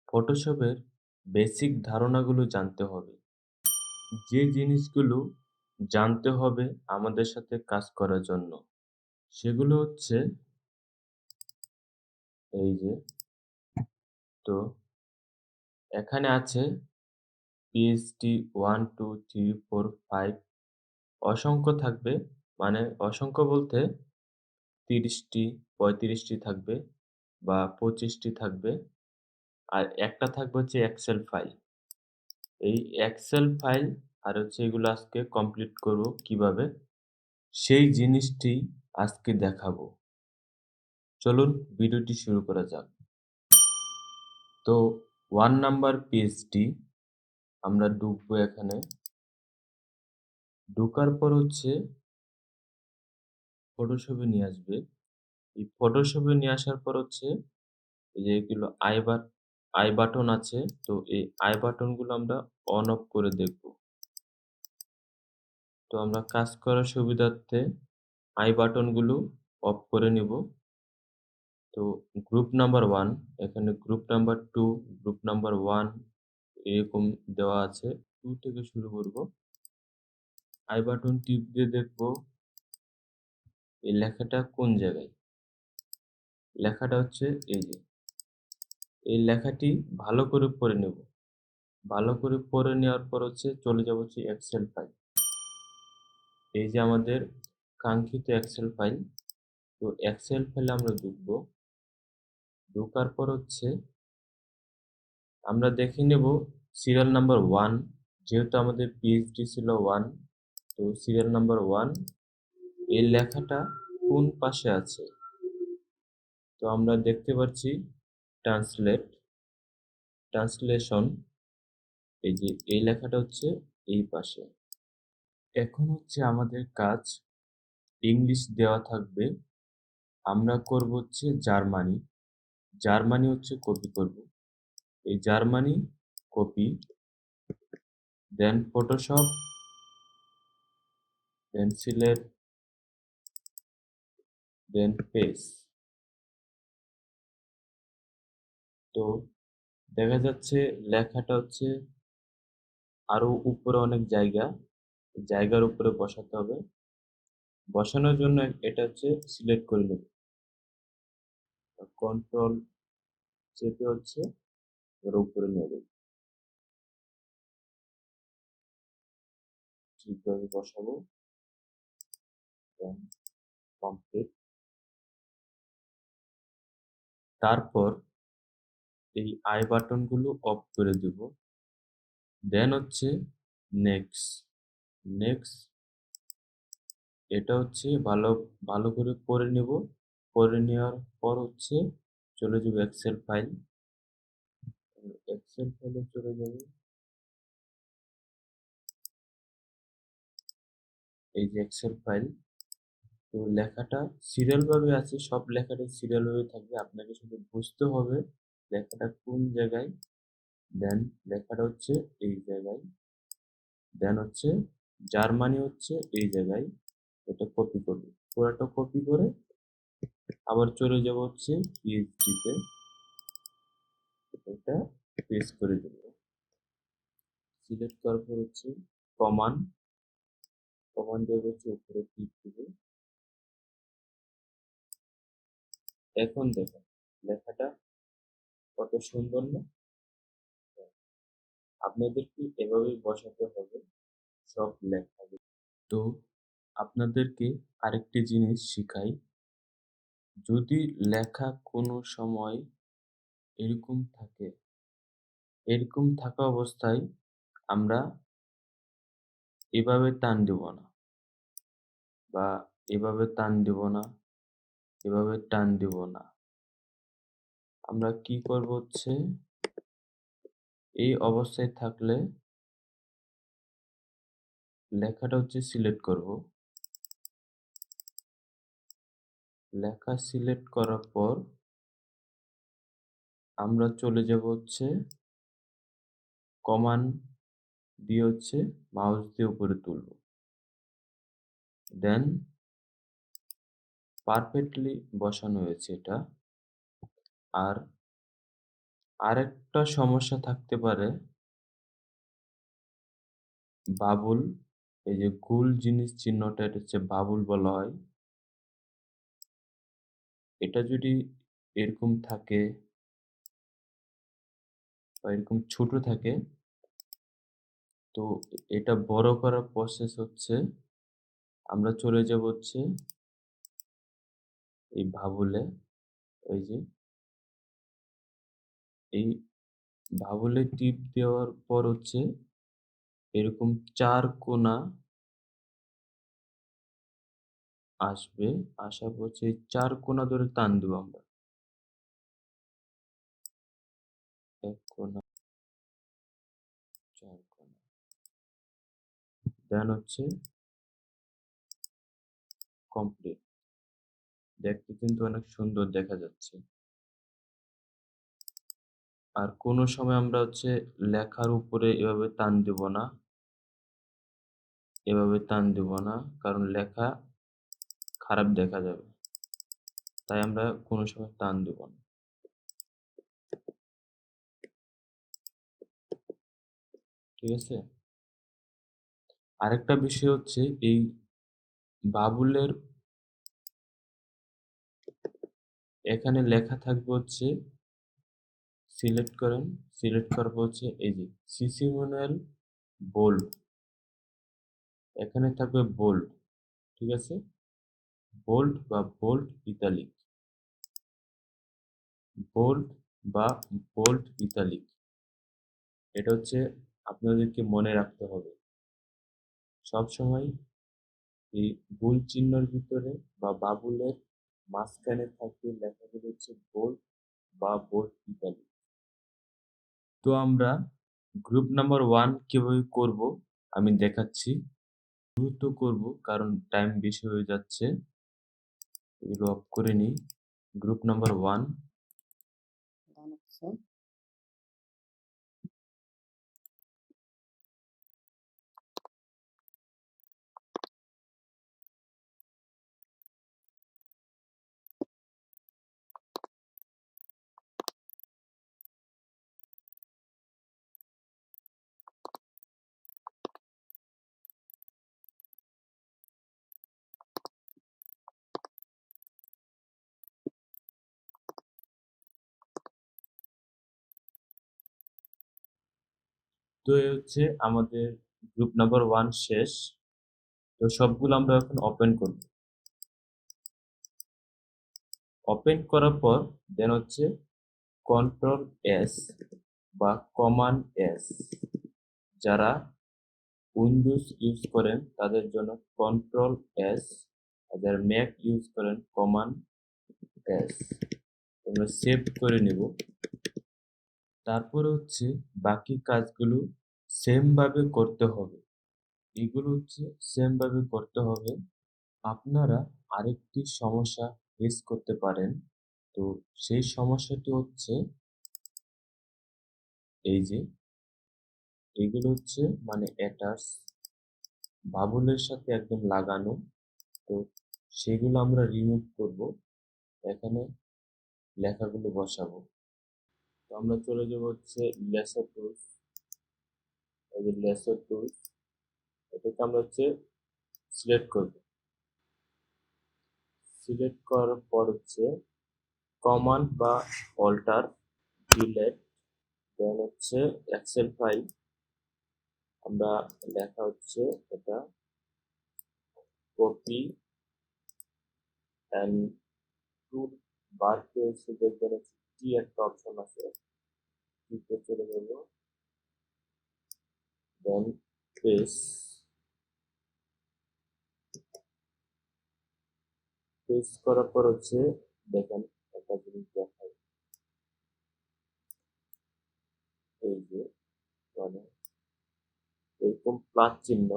ফটোশপের basic ধারণাগুলো জানতে হবে। যে জিনিসগুলো জানতে হবে আমাদের সাথে কাজ করার জন্য, সেগুলো হচ্ছে এই যে তো এখানে আছে পিএইচডি 1, 2, 3, 4, 5 অসংখ্য থাকবে। মানে অসংখ্য বলতে ৩০ টি, ৩৫ টি থাকবে বা ২৫ টি থাকবে। আর একটা থাকবে হচ্ছে এক্সেল ফাইল। এই এক্সেল ফাইল আর হচ্ছে এগুলো আজকে কমপ্লিট করব কিভাবে, সেই জিনিসটি আজকে দেখাবো। চলুন ভিডিওটি শুরু করা যাক। তো ১ নাম্বার পেজটি আমরা ঢুকবো এখানে। ঢোকার পর হচ্ছে ফটোশপে নিয়ে আসবে। এই ফটোশপে নিয়ে আসার পর হচ্ছে এই যে এগুলো আই বাটন আছে। তো এই আই বাটন গুলো আমরা অন অফ করে দেখব। তো আমরা কাজ করার সুবিধার্থে আই বাটন গুলো অফ করে নিব। তো গ্রুপ নাম্বার 1 এখানে গ্রুপ নাম্বার 2, গ্রুপ নাম্বার 1 এরকম দেওয়া আছে। 2 থেকে শুরু করব। আই বাটন টিপ দিয়ে দেখব এই লেখাটা কোন জায়গায়। লেখাটা হচ্ছে এই যে। এই লেখাটি ভালো করে পড়ে নেব। ভালো করে পড়ে নেওয়ার পর হচ্ছে চলে যাব হচ্ছে এক্সেল ফাইল। এই যে আমাদের কাঙ্ক্ষিত এক্সেল ফাইল। তো এক্সেল ফাইলে আমরা ঢুকবো। ঢোকার পর হচ্ছে আমরা দেখে নেব সিরিয়াল নাম্বার 1, যেহেতু আমাদের পিএইচডি ছিল 1, তো সিরিয়াল নাম্বার 1 এই লেখাটা কোন পাশে আছে। তো আমরা দেখতে পাচ্ছি ট্রান্সলেশন, এই যে এই লেখাটা হচ্ছে এই পাশে। এখন হচ্ছে আমাদের কাজ, ইংলিশ দেওয়া থাকবে। আমরা করব হচ্ছে জার্মানি। জার্মানি হচ্ছে কপি করব। এই জার্মানি কপি, দেন ফটোশপ, দেন সিলেক্ট, দেন পেস্ট। তো দেখা যাচ্ছে লেখাটা হচ্ছে আরো উপরে অনেক জায়গার উপরে বসাতে হবে। বসানোর জন্য এটা হচ্ছে সিলেক্ট করে নেব। কন্ট্রোল চেপে হচ্ছে এর উপরে নিয়ে যাবে। ঠিকভাবে বসাবো। Then complete. তারপর এই আই বাটন গুলো অফ করে দেব। দেন হচ্ছে নেক্সট। নেক্সট এটা হচ্ছে ভালো ভালো করে পড়ে নেব। পড়ে নেওয়ার পর হচ্ছে চলে যাব এক্সেল ফাইল। এক্সেল ফাইলে চলে যাব। এই যে এক্সেল ফাইল। তো লেখাটা সিরিয়াল ভাবে আছে, সব লেখাটাই সিরিয়াল ভাবে থাকবে। আপনাকে শুধু বুঝতে হবে লেখাটা কোন জায়গায়। দেন লেখাটা হচ্ছে এই জায়গায়। দেন হচ্ছে জার্মানি হচ্ছে এই জায়গায়। এটা কপি করব। পুরাটা কপি করে আবার চলে যাব হচ্ছে পিএইচডি তে। এটা পেস্ট করে দেব। সিলেক্ট করার পর হচ্ছে কমান, কমান দিয়ে হচ্ছে উপরে ক্লিক দিব। এখন দেখেন লেখাটা কত সুন্দর না? আপনাদেরকে এভাবেই বসাতে হবে সব লেখা। তো আপনাদেরকে আরেকটি জিনিস শিখাই। যদি লেখা কোনো সময় এরকম থাকে, এরকম থাকা অবস্থায় আমরা এভাবে টান দিব না, বা এভাবে টান দিব না, এভাবে টান দিব না। আমরা কি করব হচ্ছে এই অবস্থায় থাকলে লেখাটা হচ্ছে সিলেক্ট করব। লেখা সিলেক্ট করার পর আমরা চলে যাব হচ্ছে কমান্ড দিয়ে হচ্ছে মাউস দিয়ে উপরে তুলব। দেন পারফেক্টলি বসানো হয়েছে এটা। আর আরেকটা সমস্যা থাকতে পারে বাবুল, এই যে গোল জিনিস চিহ্নটা এটা হচ্ছে বাবুল বলা হয়। এটা যদি এরকম থাকে বা এরকম ছোট থাকে, তো এটা বড় করার প্রসেস হচ্ছে আমরা চলে যাব হচ্ছে এই বাবুলে, এই যে এই বাবুলে টিপ দেওয়ার পর হচ্ছে এরকম ৪ কোণা আসবে। আসার পর হচ্ছে এই ৪ কোণা ধরে টান দিব আমরা। ১ কোণা, ৪ কোণা। দেন হচ্ছে কমপ্লিট। দেখতে কিন্তু অনেক সুন্দর দেখা যাচ্ছে। আর কোনো সময় আমরা হচ্ছে লেখার উপরে এভাবে টান দিব না, এভাবে টান দিব না। কারণ লেখা খারাপ দেখা যাবে। তাই আমরা কোনো সময় টান দিব না। ঠিক আছে? আরেকটা বিষয় হচ্ছে এই বাবুলের এখানে লেখা থাকবে হচ্ছে সিলেক্ট করেন। সিলেক্ট করার পর হচ্ছে এই যে সিসি ম্যানুয়াল বোল্ড, এখানে থাকবে বোল্ড। ঠিক আছে? বোল্ড বা বোল্ড ইতালিক, বোল্ড বা বোল্ড ইতালিক। এটা হচ্ছে আপনাদেরকে মনে রাখতে হবে। সবসময় এই ভুল চিহ্নের ভিতরে বা বাবুলের মাঝখানে থাকবে লেখাগুলো হচ্ছে বোল্ড বা বোল্ড ইতালিক। তো আমরা গ্রুপ নাম্বার 1 কিভাবে করব আমি দেখাচ্ছি। দ্রুত করব কারণ টাইম বেশি হয়ে যাচ্ছে। এগুলো অফ করে নিই। গ্রুপ নাম্বার 1 ডান হচ্ছে। তো এই হচ্ছে আমাদের গ্রুপ নাম্বার 1 শেষ। তো সবগুলো আমরা এখন ওপেন করব। ওপেন করার পর দেন হচ্ছে কন্ট্রোল এস বা কমান্ড এস। যারা উইন্ডোজ ইউজ করেন তাদের জন্য কন্ট্রোল এস, আর যারা ম্যাক ইউজ করেন কমান্ড এস। আমরা সেভ করে নিব। তারপরে হচ্ছে বাকি কাজগুলো সেম ভাবে করতে হবে। এগুলো হচ্ছে সেম ভাবে করতে হবে। আপনারা আরেকটি সমস্যা ফেস করতে পারেন। তো সেই সমস্যাটি হচ্ছে এই যে এগুলো হচ্ছে মানে অ্যাটাচ বাবুলের সাথে একদম লাগানো। তো সেগুলো আমরা রিমুভ করব। এখানে লেখাগুলো বসাবো। তো আমরা চলে যাব হচ্ছে লেসার টুলস। এই যে লেসার টুলস, এটাকে আমরা হচ্ছে সিলেক্ট করব। সিলেক্ট করার পর হচ্ছে কমান্ড বা অল্টার ডিলেট, দেন হচ্ছে এক্সেল ফাইল। আমরা লেখা হচ্ছে এটা কপি অ্যান্ড টুল বার পেয়েছে, দেখবেন হচ্ছে কি একটা অপশন আছে, টিপে চলে যাব। দেন পেস্ট, পেস্ট করার পর হচ্ছে দেখেন একটা জিনিস দেখায়, এই যে মানে এরকম প্লাস চিহ্ন।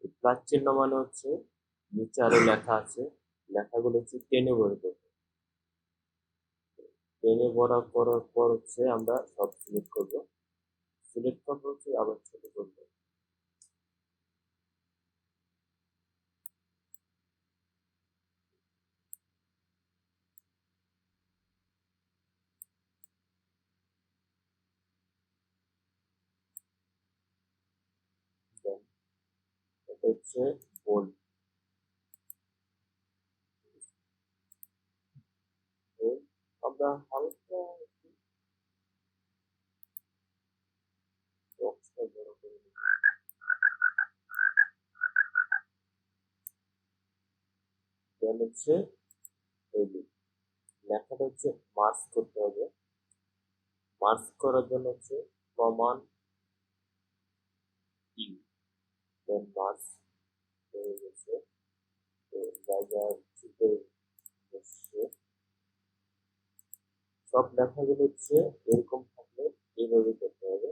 এই প্লাস চিহ্ন মানে হচ্ছে নিচে আরো লেখা আছে, লেখাগুলো হচ্ছে টেনে ভরে দেবো। টেনে ভরা করার পর হচ্ছে আমরা সব সিলেক্ট করব। সিলেক্ট করবো হচ্ছে আবার ছোট করবো। হচ্ছে বোল্ড। আমরা হালকা বক্সটা বড় করে দিই। দেন হচ্ছে এই লেখাটা হচ্ছে মার্জ করতে হবে। মার্জ করার জন্য হচ্ছে কমান্ড ইউ, দেন মার্জ হয়ে গেছে। তো জায়গার ভিতরে বসছে সব লেখাগুলো হচ্ছে এরকম থাকলে এইভাবে করতে হবে।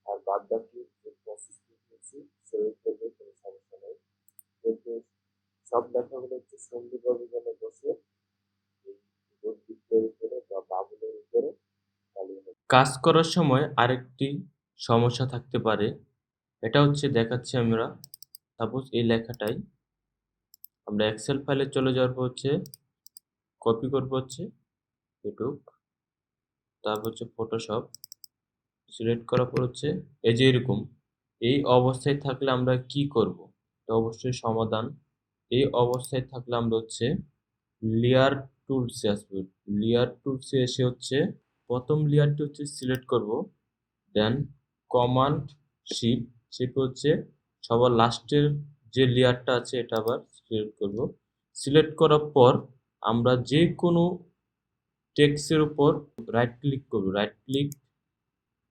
আর বাদ বাকি যে প্রসেস করছি সেভাবে করলে কোনো সমস্যা নেই। কিন্তু সব লেখাগুলো হচ্ছে সুন্দরভাবে যেন বসে এই বৃত্তের উপরে বা বাবুলের উপরে কাজ করার সময় আরেকটি সমস্যা থাকতে পারে। এটা হচ্ছে দেখাচ্ছি আমরা। সাপোজ এই লেখাটাই আমরা এক্সেল ফাইলে চলে যাওয়ার পর হচ্ছে কপি করব হচ্ছে এটুক, তারপর হচ্ছে ফটোশপ সিলেক্ট করার পর হচ্ছে এই যে এরকম এই অবস্থায় থাকলে আমরা কি করব? তো অবশ্যই সমাধান। এই অবস্থায় থাকলে আমরা হচ্ছে লেয়ার টুলসে আসবো। লেয়ার টুলসে এসে হচ্ছে প্রথম লেয়ারটি হচ্ছে সিলেক্ট করব, দেন কমান্ড শিফট, শিফট হচ্ছে সবার লাস্টের যে লেয়ারটা আছে এটা আবার সিলেক্ট করব। সিলেক্ট করার পর আমরা যে কোনো টেক্সটের উপর রাইট ক্লিক করব, right click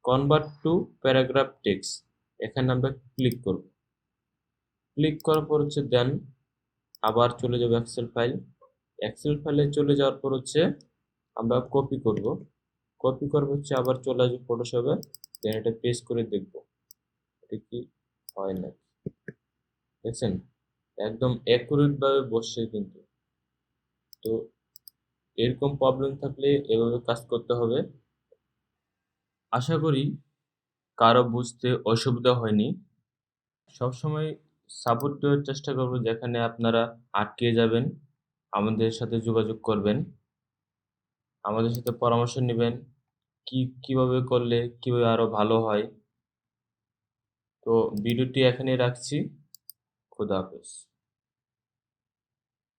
convert to paragraph text, এখানে আমরা ক্লিক করব। ক্লিক করার পর হচ্ছে দেন আবার চলে যাব এক্সেল ফাইল। এক্সেল ফাইলে চলে যাওয়ার পর হচ্ছে আমরা কপি করব। কপি করব হচ্ছে আবার চলে আসবো ফটোশপে, দেন এটা পেস্ট করে দেখব এটা কি হয় না। দেখছেন একদম অ্যাকুরেট ভাবে বসছে কিন্তু। তো এরকম প্রবলেম থাকলে এভাবে কাজ করতে হবে। আশা করি কারো বুঝতে অসুবিধা হয়নি। সবসময় সাপোর্ট দেওয়ার চেষ্টা করব, যেখানে আপনারা আটকে যাবেন আমাদের সাথে যোগাযোগ করবেন, আমাদের সাথে পরামর্শ নেবেন কিভাবে করলে কিভাবে আরো ভালো হয়। তো ভিডিওটি এখানেই রাখছি। খোদা হাফেজ।